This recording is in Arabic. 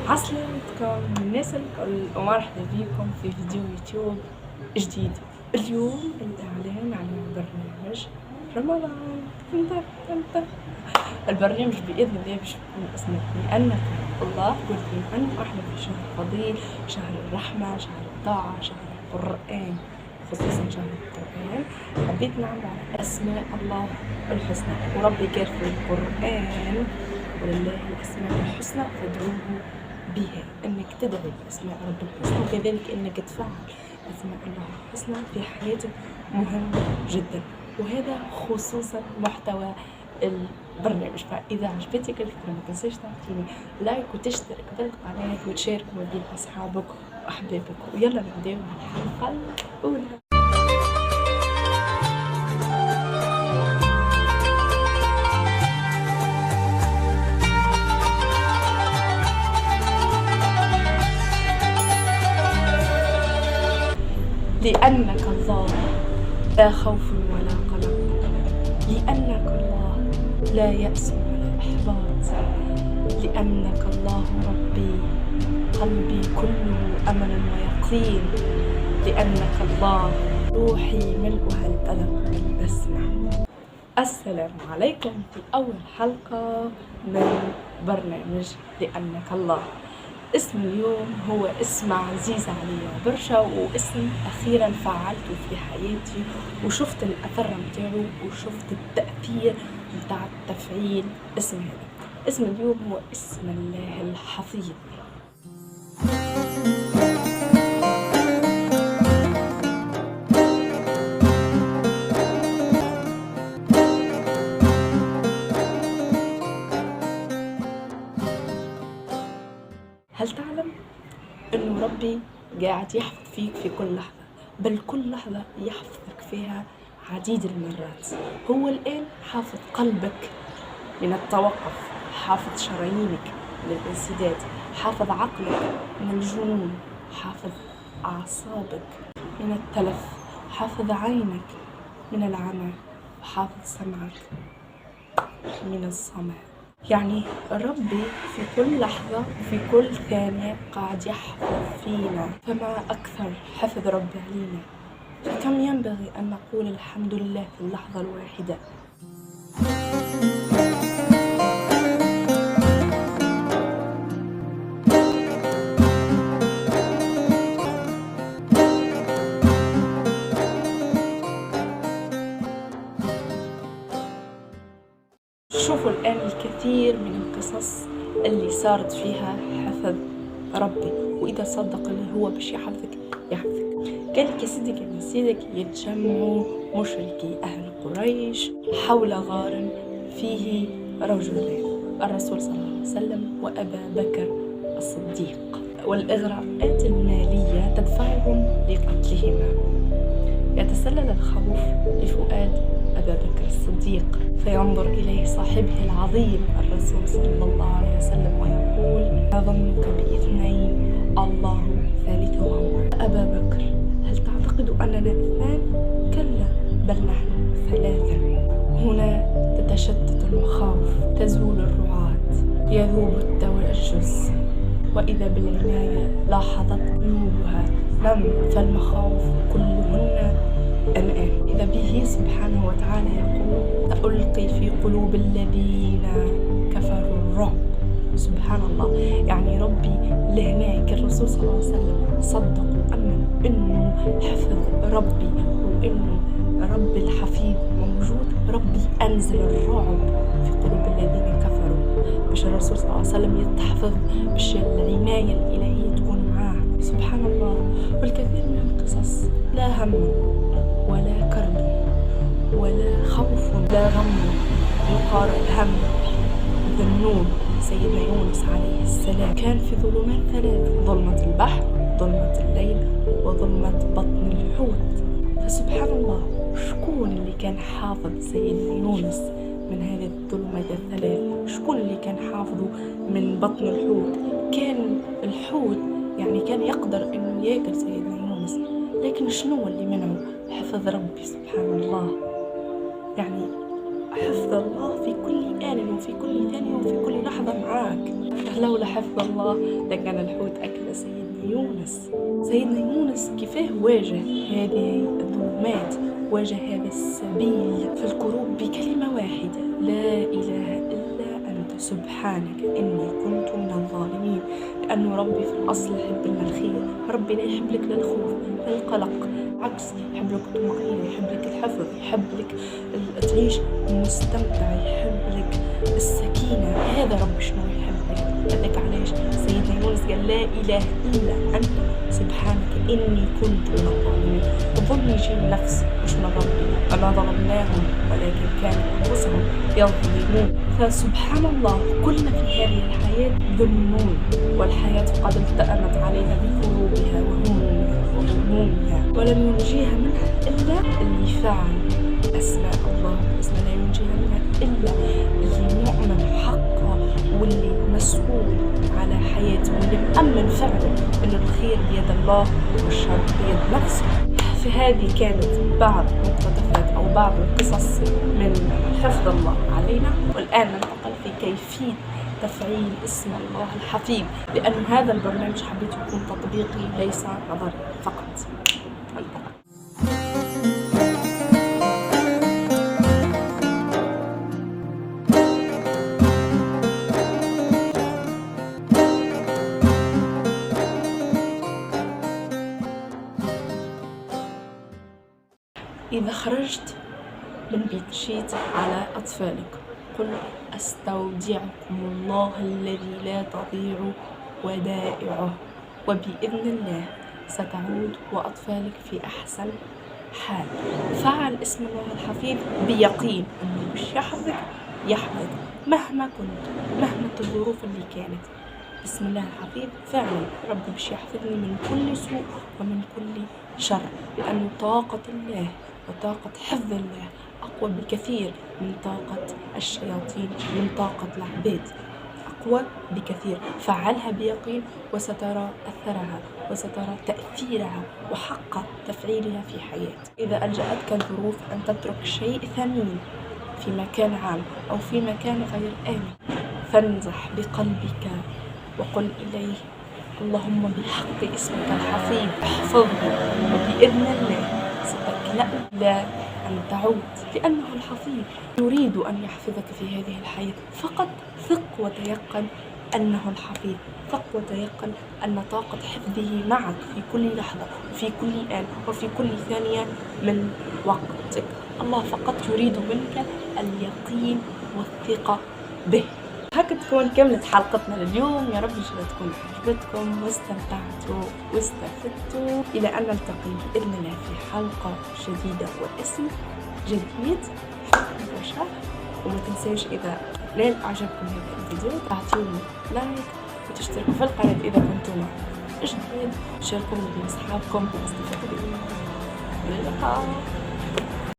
عسلامتكم الناس الكل ومرحبا بكم في فيديو يوتيوب جديد. اليوم الإعلان على برنامج رمضان. البرنامج بإذن الله باش يكون اسمه لأنك الله قلت لي أنه احنا في شهر فضيل، شهر الرحمة، شهر الطاعة، شهر القرآن، خصوصا شهر القرآن. حبيت نعمل على أسماء الله الحسنى، وربي قال في القرآن ولله الأسماء الحسنى فادعوه بها، انك تدعي باسماء رب الحسنى وكذلك انك تفعل اسماء الله الحسنى في حياتك مهم جدا، وهذا خصوصا محتوى البرنامج. فاذا عجبتك الفكره ما تنساش تعطيني لايك وتشترك بالقناه وتشارك ما بين اصحابك واحبابك. ويلا نبداو الحلقه الاولى. لأنك الله لا خوف ولا قلق، لأنك الله لا يأس ولا إحباط، لأنك الله ربي قلبي كله أمل ويقين، لأنك الله روحي ملؤها الألم والبسمة. السلام عليكم في أول حلقة من برنامج لأنك الله. اسم اليوم هو اسم عزيز علي برشا، واسم أخيرا فعلته في حياتي وشفت الأثر متاعه وشفت التأثير متاع التفعيل اسم هذا. اسم اليوم هو اسم الله الحفيظ. هل تعلم أنه ربي قاعد يحفظ فيك في كل لحظة، بل كل لحظة يحفظك فيها عديد المرات. هو الآن حافظ قلبك من التوقف، حافظ شرايينك من الانسداد، حافظ عقلك من الجنون، حافظ أعصابك من التلف، حافظ عينك من العمى، وحافظ سمعك من الصمع. يعني ربي في كل لحظة وفي كل ثانية قاعد يحفظ فينا، فما أكثر حفظ ربي علينا. فكم ينبغي أن نقول الحمد لله في اللحظة الواحدة. شوفوا الآن الكثير من القصص اللي صارت فيها حفظ ربي، وإذا صدق اللي هو باش يحفظك يحفظك. قال لك يا سيدي كان سيدك يتجمعوا مشركي أهل قريش حول غار فيه رجلين، الرسول صلى الله عليه وسلم وأبا بكر الصديق، والإغراءات المالية تدفعهم لقتلهما. يتسلل الخوف لفؤاد أبا بكر الصديق، فينظر إليه صاحبه العظيم الرسول صلى الله عليه وسلم ويقول: ما ظنك باثنين الله ثالثهما. أبا بكر، هل تعتقد أننا اثنان؟ كلا، بل نحن ثلاثة. هنا تتشتت المخاوف، تزول الرعاة، يذوب التوجس، وإذا بالعناية لاحظت قلوبها نم، فالمخاوف كلهن الآن إذا به سبحانه وتعالى يقول: سألقي في قلوب الذين كفروا الرعب. سبحان الله، يعني ربي لهناك الرسول صلى الله عليه وسلم صدق وأمن إنه حفظ ربي وإنه ربي الحفيظ موجود. ربي أنزل الرعب في قلوب الذين كفروا باش الرسول صلى الله عليه وسلم يتحفظ، باش العناية الإلهية تكون معاه. سبحان الله. والكثير من القصص لا هم ولا كرب ولا خوف لا غم يقارن هم ذنون سيدنا يونس عليه السلام. كان في ظلمات ثلاث: ظلمة البحر، ظلمة الليل، وظلمة بطن الحوت. فسبحان الله، شكون اللي كان حافظ سيدنا يونس من هذه الظلمات الثلاث؟ شكون اللي كان حافظه من بطن الحوت؟ كان الحوت يعني كان يقدر انه ياكل سيدنا يونس، لكن شنو اللي منعه؟ حفظ ربي سبحان الله. يعني حفظ الله في كل آن وفي كل ثانية وفي كل لحظة معاك. لولا حفظ الله لكان الحوت أكل سيدنا يونس. سيدنا يونس كيفاه واجه هذه الظلمات، واجه هذا السبيل في الكروب بكلمة واحدة: لا إله إلا أنت سبحانك إني كنت من الظالمين. لأنه ربي في الأصل يحب لنا الخير، ربي لا يحب لك لا الخوف لا القلق، عكس يحب لك الطمأنينة، يحب لك الحفظ، يحب لك تعيش مستمتع، يحب لك السكينة. هذا ربي شنو يحب لك. هذاك علاش سيدنا يونس قال: لا إله إلا أنت سبحانك إني كنت من الظالمين. الظلم يجي من نفس مش من ربي، وما ظلمناهم ولكن كانوا أنفسهم يظلمون. فسبحان الله كلنا في هذه الحياة ذنون، والحياة قد التأمت علينا بكروبها وهمومها ولم ينجيها منها إلا اللي فعل أسماء الله، بس لا ينجيها منها إلا اللي مؤمن حقا واللي مسؤول على حياته واللي مأمن فعلا أن الخير بيد الله والشر بيد نفسه. فهذه كانت بعض مقتطفات أو بعض القصص من حفظ الله علينا. والآن ننتقل في كيفية تفعيل اسم الله الحفيظ، لأن هذا البرنامج حبيت يكون تطبيقي ليس نظري فقط. إذا خرجت من بيت مشيت على أطفالك قل: أستودعكم الله الذي لا تضيع ودائعه، وبإذن الله ستعود وأطفالك في أحسن حال. فعل اسم الله الحفيظ بيقين أنه مش يحفظك مهما كنت، مهما الظروف اللي كانت. بسم الله الحفيظ فعلا ربي مش يحفظني من كل سوء ومن كل شر، لأنه طاقة الله وطاقة حفظ الله أقوى بكثير من طاقة الشياطين، من طاقة العباد، أقوى بكثير. فعلها بيقين وسترى أثرها وسترى تأثيرها وحق تفعيلها في حياتك. إذا ألجأتك الظروف أن تترك شيء ثمين في مكان عام أو في مكان غير آمن، فانزح بقلبك وقل إليه: اللهم بحق اسمك الحفيظ احفظني، وبإذن الله ستكلأ لا أن تعود، لأنه الحفيظ يريد أن يحفظك في هذه الحياة. فقط ثق وتيقن أنه الحفيظ، ثق وتيقن أن طاقة حفظه معك في كل لحظة وفي كل آن وفي كل ثانية من وقتك. الله فقط يريد منك اليقين والثقة به. هكذا تكون كملت حلقتنا لليوم. يا رب تكون عجبتكم واستمتعتوا واستفدتوا. إلى أن نلتقي بإذن الله في حلقة جديدة واسم جديد. حلقة وما تنسوش إذا نال أعجبكم هذا الفيديو تعطيوني لايك وتشتركوا في القناة إذا كنتم جديد، شاركوا بين أصحابكم واستفادوا. إلى اللقاء.